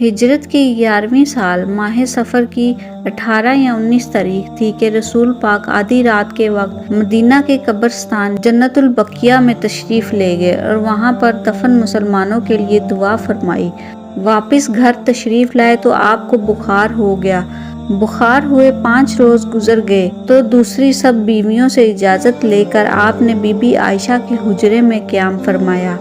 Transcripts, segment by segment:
ہجرت کی 11ویں سال ماہ سفر کی 18 یا 19 تاریخ تھی کہ رسول پاک آدھی رات کے وقت مدینہ کے قبرستان جنت البقیع میں تشریف لے گئے اور وہاں پر دفن مسلمانوں کے لیے دعا فرمائی۔ واپس گھر تشریف لائے تو آپ کو بخار ہو گیا۔ بخار ہوئے 5 روز گزر گئے تو دوسری سب بیویوں سے اجازت لے کر آپ نے بی بی عائشہ کے حجرے میں قیام فرمایا۔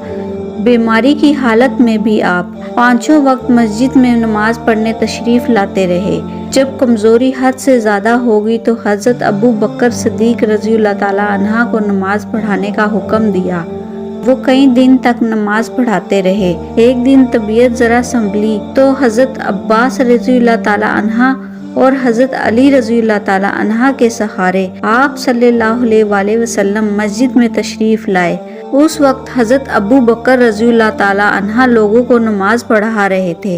بیماری کی حالت میں بھی آپ 5 وقت مسجد میں نماز پڑھنے تشریف لاتے رہے۔ جب کمزوری حد سے زیادہ ہو گئی تو حضرت ابو بکر صدیق رضی اللہ تعالیٰ عنہ کو نماز پڑھانے کا حکم دیا۔ وہ کئی دن تک نماز پڑھاتے رہے۔ ایک دن طبیعت ذرا سنبھلی تو حضرت عباس رضی اللہ تعالیٰ عنہ اور حضرت علی رضی اللہ تعالیٰ عنہ کے سہارے آپ صلی اللہ علیہ وسلم مسجد میں تشریف لائے۔ اس وقت حضرت ابو بکر رضی اللہ تعالیٰ عنہ لوگوں کو نماز پڑھا رہے تھے۔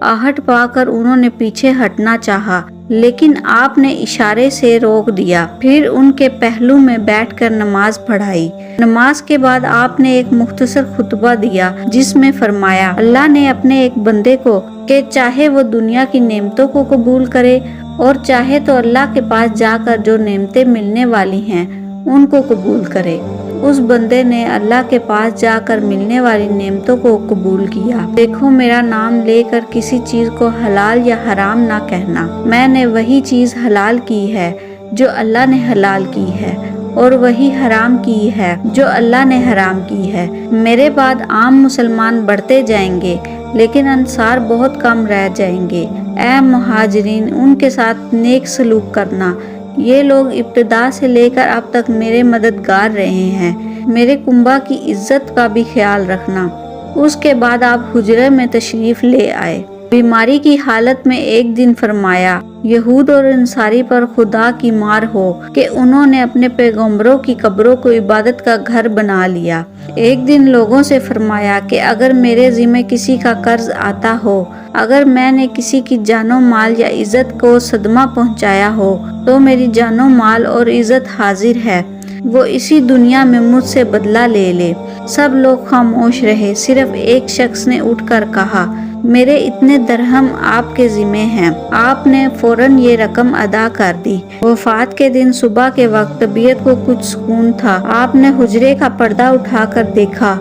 آہٹ پا کر انہوں نے پیچھے ہٹنا چاہا لیکن آپ نے اشارے سے روک دیا، پھر ان کے پہلو میں بیٹھ کر نماز پڑھائی۔ نماز کے بعد آپ نے ایک مختصر خطبہ دیا جس میں فرمایا، اللہ نے اپنے ایک بندے کو کہ چاہے وہ دنیا کی نعمتوں کو قبول کرے اور چاہے تو اللہ کے پاس جا کر جو نعمتیں ملنے والی ہیں ان کو قبول کرے۔ اس بندے نے اللہ کے پاس جا کر ملنے والی نعمتوں کو قبول کیا۔ دیکھو، میرا نام لے کر کسی چیز کو حلال یا حرام نہ کہنا۔ میں نے وہی چیز حلال کی ہے جو اللہ نے حلال کی ہے اور وہی حرام کی ہے جو اللہ نے حرام کی ہے۔ میرے بعد عام مسلمان بڑھتے جائیں گے لیکن انصار بہت کم رہ جائیں گے۔ اے مہاجرین، ان کے ساتھ نیک سلوک کرنا۔ یہ لوگ ابتدا سے لے کر اب تک میرے مددگار رہے ہیں۔ میرے کنبہ کی عزت کا بھی خیال رکھنا۔ اس کے بعد آپ حجرے میں تشریف لے آئے۔ بیماری کی حالت میں ایک دن فرمایا، یہود اور انصاری پر خدا کی مار ہو کہ انہوں نے اپنے پیغمبروں کی قبروں کو عبادت کا گھر بنا لیا۔ ایک دن لوگوں سے فرمایا کہ اگر میرے ذمہ کسی کا قرض آتا ہو، اگر میں نے کسی کی جان و مال یا عزت کو صدمہ پہنچایا ہو تو میری جان و مال اور عزت حاضر ہے، وہ اسی دنیا میں مجھ سے بدلہ لے لے۔ سب لوگ خاموش رہے، صرف ایک شخص نے اٹھ کر کہا، میرے اتنے درہم آپ کے ذمہ ہیں۔ آپ نے فوراً یہ رقم ادا کر دی۔ وفات کے دن صبح کے وقت طبیعت کو کچھ سکون تھا۔ آپ نے حجرے کا پردہ اٹھا کر دیکھا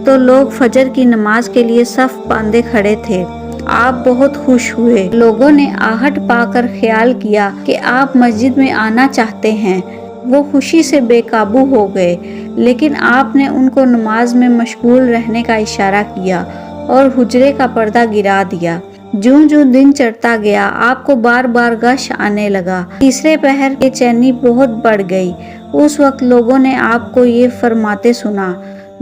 تو لوگ فجر کی نماز کے لیے صف باندھے کھڑے تھے۔ آپ بہت خوش ہوئے۔ لوگوں نے آہٹ پا کر خیال کیا کہ آپ مسجد میں آنا چاہتے ہیں۔ وہ خوشی سے بے قابو ہو گئے لیکن آپ نے ان کو نماز میں مشغول رہنے کا اشارہ کیا اور حجرے کا پردہ گرا دیا۔ جوں جوں دن چڑھتا گیا آپ کو بار بار غش آنے لگا۔ تیسرے پہر کی چینی بہت بڑھ گئی۔ اس وقت لوگوں نے آپ کو یہ فرماتے سنا،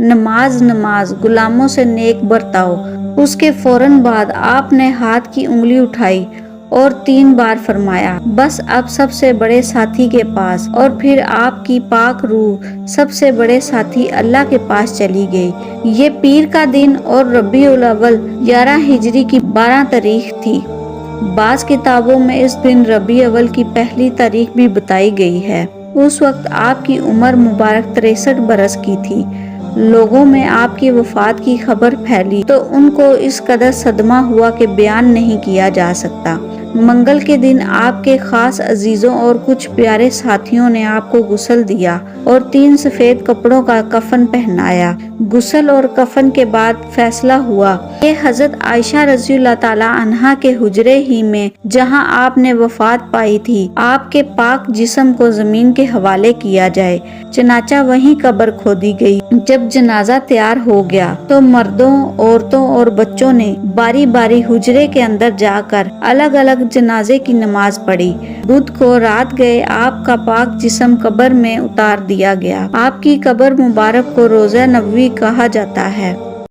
نماز نماز، غلاموں سے نیک برتاؤ۔ اس کے فوراً بعد آپ نے ہاتھ کی انگلی اٹھائی اور 3 بار فرمایا، بس اب سب سے بڑے ساتھی کے پاس، اور پھر آپ کی پاک روح سب سے بڑے ساتھی اللہ کے پاس چلی گئی۔ یہ پیر کا دن اور ربیع الاول 11 ہجری کی 12 تاریخ تھی۔ بعض کتابوں میں اس دن ربیع اول کی پہلی تاریخ بھی بتائی گئی ہے۔ اس وقت آپ کی عمر مبارک 63 برس کی تھی۔ لوگوں میں آپ کی وفات کی خبر پھیلی تو ان کو اس قدر صدمہ ہوا کہ بیان نہیں کیا جا سکتا۔ منگل کے دن آپ کے خاص عزیزوں اور کچھ پیارے ساتھیوں نے آپ کو غسل دیا اور 3 سفید کپڑوں کا کفن پہنایا۔ غسل اور کفن کے بعد فیصلہ ہوا کہ حضرت عائشہ رضی اللہ تعالیٰ عنہا کے حجرے ہی میں جہاں آپ نے وفات پائی تھی آپ کے پاک جسم کو زمین کے حوالے کیا جائے۔ چنانچہ وہیں قبر کھودی گئی۔ جب جنازہ تیار ہو گیا تو مردوں، عورتوں اور بچوں نے باری باری حجرے کے اندر جا کر الگ الگ جنازے کی نماز پڑھی۔ بدھ کو رات گئے آپ کا پاک جسم قبر میں اتار دیا گیا۔ آپ کی قبر مبارک کو روضہ نبوی کہا جاتا ہے۔